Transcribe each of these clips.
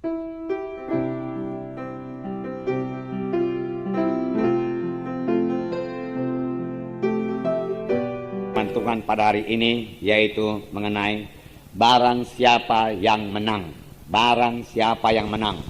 Tuhan pada hari ini, yaitu mengenai barang siapa yang menang. Barang siapa yang menang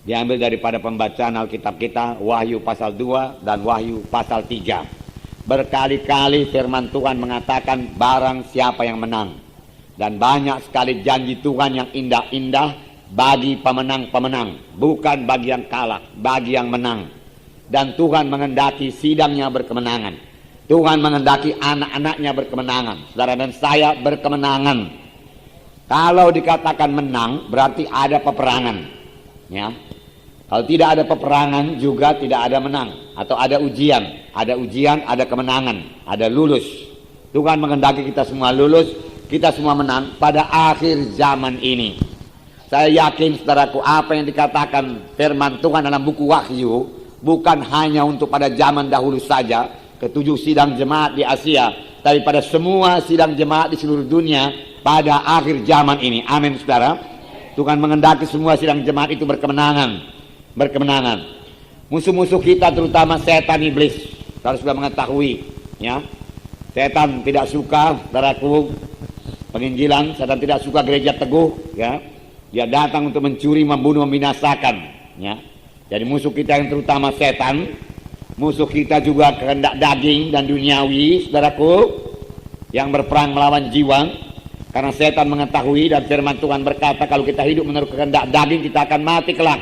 diambil daripada pembacaan Alkitab kita, Wahyu pasal 2 dan Wahyu pasal 3. Berkali-kali firman Tuhan mengatakan barang siapa yang menang, dan banyak sekali janji Tuhan yang indah-indah bagi pemenang-pemenang, bukan bagi yang kalah, bagi yang menang. Dan Tuhan mengendaki sidangnya berkemenangan. Tuhan mengendaki anak-anaknya berkemenangan. Saudara dan saya berkemenangan. Kalau dikatakan menang, berarti ada peperangan, ya. Kalau tidak ada peperangan, juga tidak ada menang. Atau ada ujian. Ada ujian, ada kemenangan, ada lulus. Tuhan mengendaki kita semua lulus, kita semua menang pada akhir zaman ini. Saya yakin, saudaraku, apa yang dikatakan firman Tuhan dalam buku Wahyu bukan hanya untuk pada zaman dahulu saja, ketujuh sidang jemaat di Asia, tapi pada semua sidang jemaat di seluruh dunia pada akhir zaman ini. Amin, saudara. Tuhan mengendaki semua sidang jemaat itu berkemenangan. Berkemenangan. Musuh-musuh kita, terutama setan iblis, harus sudah mengetahui, ya. Setan tidak suka, saudaraku, penginjilan. Setan tidak suka gereja teguh, ya. Dia datang untuk mencuri, membunuh, membinasakan, ya. Jadi musuh kita yang terutama setan. Musuh kita juga kehendak daging dan duniawi, saudaraku, yang berperang melawan jiwa. Karena setan mengetahui, dan firman Tuhan berkata, kalau kita hidup menurut kehendak daging, kita akan mati kelak.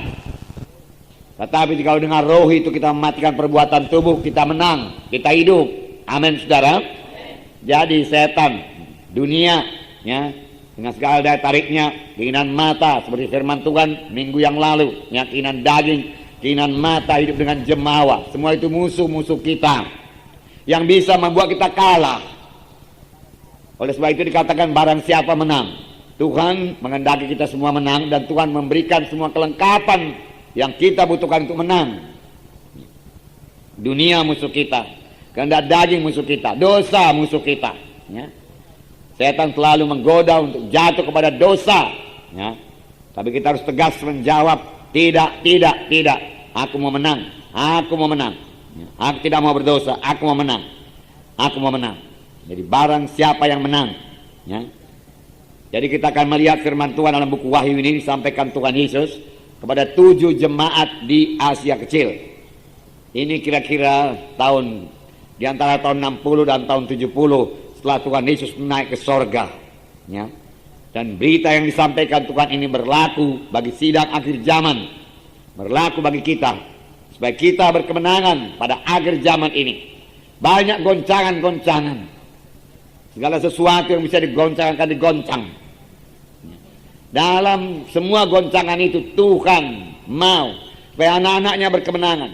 Tetapi kalau dengan roh itu kita mematikan perbuatan tubuh, kita menang, kita hidup. Amin, saudara. Jadi setan, dunia, ya, dengan segala daya tariknya, keinginan mata, seperti firman Tuhan minggu yang lalu, ya, keinginan daging, keinginan mata, hidup dengan jemawa, semua itu musuh-musuh kita yang bisa membuat kita kalah. Oleh sebab itu dikatakan barang siapa menang. Tuhan mengendaki kita semua menang, dan Tuhan memberikan semua kelengkapan yang kita butuhkan untuk menang. Dunia musuh kita, kehendak daging musuh kita, dosa musuh kita, ya. Setan selalu menggoda untuk jatuh kepada dosa, ya. Tapi kita harus tegas menjawab, tidak, tidak, tidak. Aku mau menang. Aku mau menang. Aku tidak mau berdosa. Aku mau menang. Aku mau menang. Jadi barang siapa yang menang, ya. Jadi kita akan melihat firman Tuhan dalam buku Wahyu ini, disampaikan Tuhan Yesus kepada 7 jemaat di Asia Kecil. Ini kira-kira tahun di antara tahun 60 dan tahun 70 setelah Tuhan Yesus naik ke sorga, ya. Dan berita yang disampaikan Tuhan ini berlaku bagi sidang akhir zaman, berlaku bagi kita, supaya kita berkemenangan pada akhir zaman ini. Banyak goncangan-goncangan, segala sesuatu yang bisa digoncangkan akan digoncang. Dalam semua goncangan itu Tuhan mau supaya anak-anaknya berkemenangan.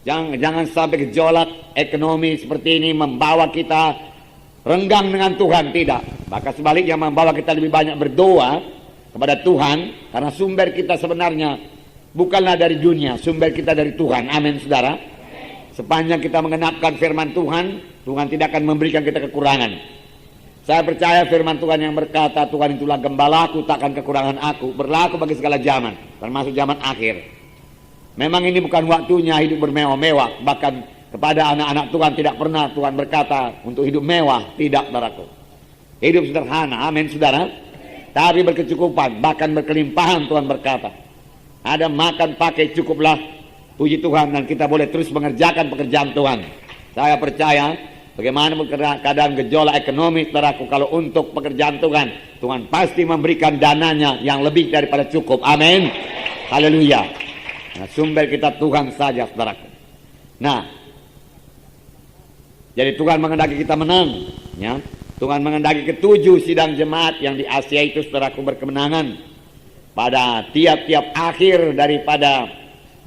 Jangan sampai gejolak ekonomi seperti ini membawa kita renggang dengan Tuhan, tidak. Bahkan sebaliknya membawa kita lebih banyak berdoa kepada Tuhan, karena sumber kita sebenarnya bukanlah dari dunia, sumber kita dari Tuhan. Amin, saudara. Sepanjang kita mengenapkan firman Tuhan, Tuhan tidak akan memberikan kita kekurangan. Saya percaya firman Tuhan yang berkata, Tuhan itulah gembalaku, takkan kekurangan aku, berlaku bagi segala zaman, termasuk zaman akhir. Memang ini bukan waktunya hidup bermewah-mewah, bahkan kepada anak-anak Tuhan tidak pernah Tuhan berkata untuk hidup mewah, tidak, saudaraku. Hidup sederhana, amin, saudara. Tapi berkecukupan, bahkan berkelimpahan. Tuhan berkata, ada makan pakai cukuplah, puji Tuhan, dan kita boleh terus mengerjakan pekerjaan Tuhan. Saya percaya, bagaimana keadaan gejolak ekonomi, saudaraku, kalau untuk pekerjaan Tuhan, Tuhan pasti memberikan dananya yang lebih daripada cukup. Amin, haleluya. Nah, sumber kita Tuhan saja, saudaraku. Nah, jadi Tuhan mengendaki kita menang, ya. Tuhan mengendaki ke-7 sidang jemaat yang di Asia itu, saudaraku, berkemenangan. Pada tiap-tiap akhir daripada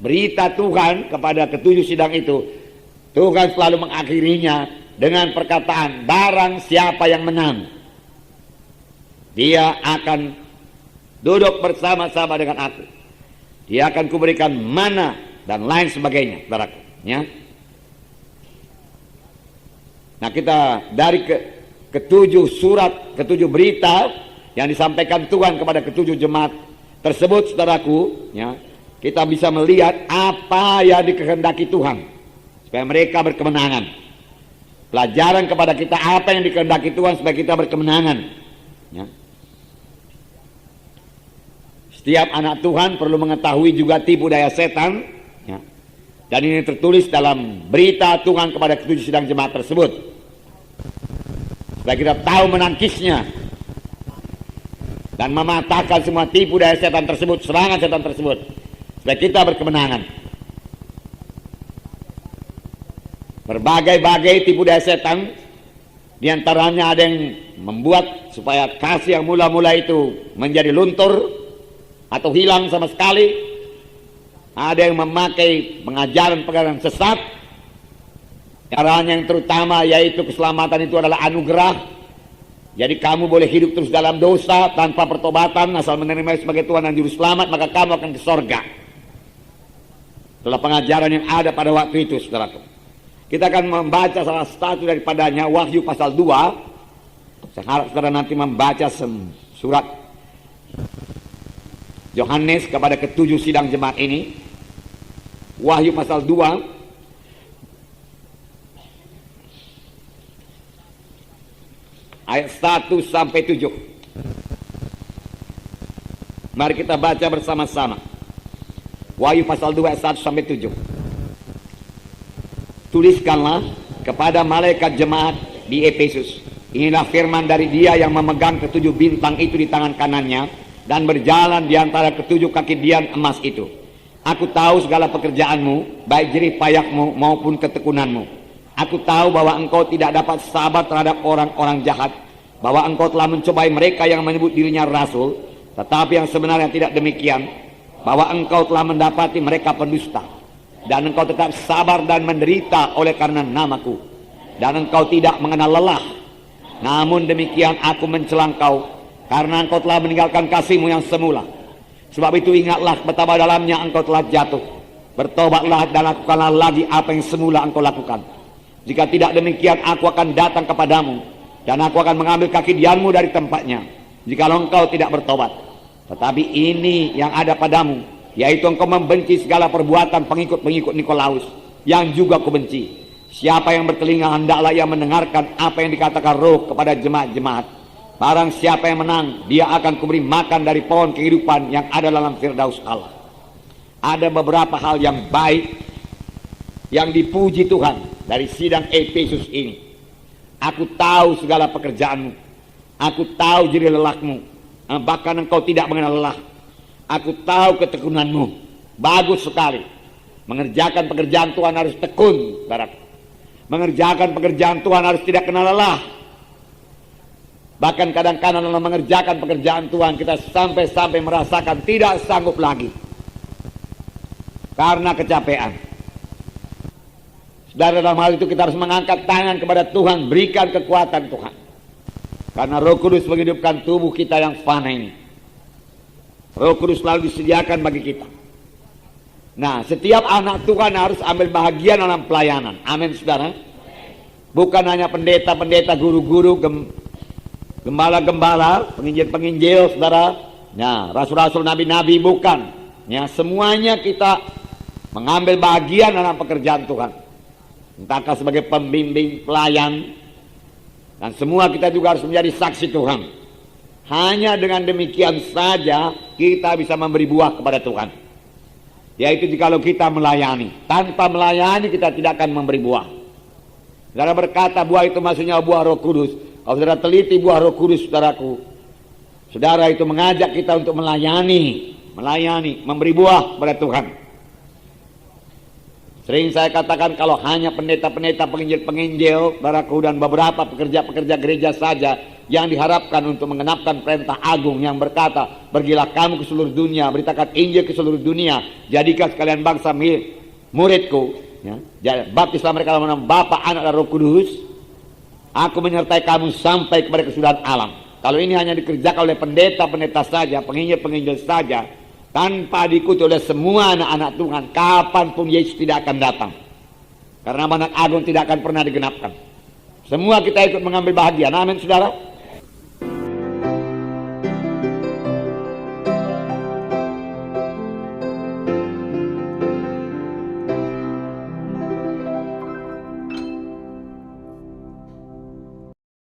berita Tuhan kepada ke-7 sidang itu, Tuhan selalu mengakhirinya dengan perkataan, barang siapa yang menang, dia akan duduk bersama-sama dengan aku. Dia akan kuberikan mana dan lain sebagainya, saudaraku, ya. Nah, kita dari ke-7 surat, ke-7 berita yang disampaikan Tuhan kepada ketujuh jemaat tersebut, saudaraku, ya, kita bisa melihat apa yang dikehendaki Tuhan supaya mereka berkemenangan. Pelajaran kepada kita apa yang dikehendaki Tuhan supaya kita berkemenangan. Ya. Setiap anak Tuhan perlu mengetahui juga tipu daya setan. Ya. Dan ini tertulis dalam berita Tuhan kepada ketujuh sidang jemaat tersebut. Supaya kita tahu menangkisnya dan mematahkan semua tipu daya setan tersebut, serangan setan tersebut, supaya kita berkemenangan. Berbagai-bagai tipu daya setan, diantaranya ada yang membuat supaya kasih yang mula-mula itu menjadi luntur atau hilang sama sekali. Ada yang memakai pengajaran-pengajaran sesat, caranya yang terutama yaitu keselamatan itu adalah anugerah. Jadi kamu boleh hidup terus dalam dosa tanpa pertobatan, asal menerima sebagai Tuhan dan Juru Selamat, maka kamu akan ke sorga. Itulah pengajaran yang ada pada waktu itu, saudaraku. Kita akan membaca salah satu daripadanya, Wahyu pasal 2. Saya harap saudara nanti membaca surat Yohanes kepada ketujuh sidang jemaat ini. Wahyu pasal 2. Ayat 1 sampai 7. Mari kita baca bersama-sama. Wahyu pasal 2 ayat 1 sampai 7. Tuliskanlah kepada malaikat jemaat di Efesus. Inilah firman dari Dia yang memegang ketujuh bintang itu di tangan kanannya dan berjalan di antara ketujuh kaki dian emas itu. Aku tahu segala pekerjaanmu, baik jerih payahmu maupun ketekunanmu. Aku tahu bahwa engkau tidak dapat sabar terhadap orang-orang jahat, bahwa engkau telah mencobai mereka yang menyebut dirinya rasul, tetapi yang sebenarnya tidak demikian, bahwa engkau telah mendapati mereka pendusta, dan engkau tetap sabar dan menderita oleh karena namaku, dan engkau tidak mengenal lelah. Namun demikian aku mencela engkau, karena engkau telah meninggalkan kasihmu yang semula. Sebab itu ingatlah betapa dalamnya engkau telah jatuh. Bertobatlah dan lakukanlah lagi apa yang semula engkau lakukan. Jika tidak demikian, aku akan datang kepadamu, dan aku akan mengambil kaki dianmu dari tempatnya, jikalau engkau tidak bertobat. Tetapi ini yang ada padamu, yaitu engkau membenci segala perbuatan pengikut-pengikut Nikolaus, yang juga kubenci. Siapa yang bertelinga, hendaklah ia mendengarkan apa yang dikatakan Roh kepada jemaat-jemaat. Barang siapa yang menang, dia akan kuberi makan dari pohon kehidupan yang ada dalam Firdaus Allah. Ada beberapa hal yang baik yang dipuji Tuhan dari sidang Efesus ini. Aku tahu segala pekerjaanmu, aku tahu jerih lelahmu, bahkan engkau tidak mengenal lelah. Aku tahu ketekunanmu. Bagus sekali. Mengerjakan pekerjaan Tuhan harus tekun, saudara. Mengerjakan pekerjaan Tuhan harus tidak kenal lelah. Bahkan kadang-kadang dalam mengerjakan pekerjaan Tuhan kita sampai-sampai merasakan tidak sanggup lagi karena kecapean. Saudara, dalam hal itu kita harus mengangkat tangan kepada Tuhan, berikan kekuatan Tuhan. Karena Roh Kudus menghidupkan tubuh kita yang fana ini. Roh Kudus selalu disediakan bagi kita. Nah, setiap anak Tuhan harus ambil bahagian dalam pelayanan. Amin, saudara. Bukan hanya pendeta-pendeta, guru-guru, gembala-gembala, penginjil-penginjil, saudara. Nah, rasul-rasul, nabi-nabi, bukan. Ya, semuanya kita mengambil bahagian dalam pekerjaan Tuhan. Entahkah sebagai pembimbing, pelayan, dan semua kita juga harus menjadi saksi Tuhan. Hanya dengan demikian saja kita bisa memberi buah kepada Tuhan. Yaitu jikalau kita melayani. Tanpa melayani kita tidak akan memberi buah. Saudara berkata buah itu maksudnya buah Roh Kudus. Kalau saudara teliti buah Roh Kudus, saudaraku, saudara itu mengajak kita untuk melayani, memberi buah kepada Tuhan. Sering saya katakan kalau hanya pendeta-pendeta, penginjil-penginjil, saudaraku, dan beberapa pekerja-pekerja gereja saja yang diharapkan untuk mengenapkan perintah agung yang berkata, pergilah kamu ke seluruh dunia, beritakan Injil ke seluruh dunia, jadikan sekalian bangsa muridku, ya, baptislah mereka dalam nama Bapa, Anak, dan Roh Kudus. Aku menyertai kamu sampai kepada kesudahan alam. Kalau ini hanya dikerjakan oleh pendeta-pendeta saja, penginjil-penginjil saja, tanpa diikuti oleh semua anak-anak Tuhan, kapanpun Yesus tidak akan datang. Karena amanat agung tidak akan pernah digenapkan. Semua kita ikut mengambil bahagian. Amin, saudara.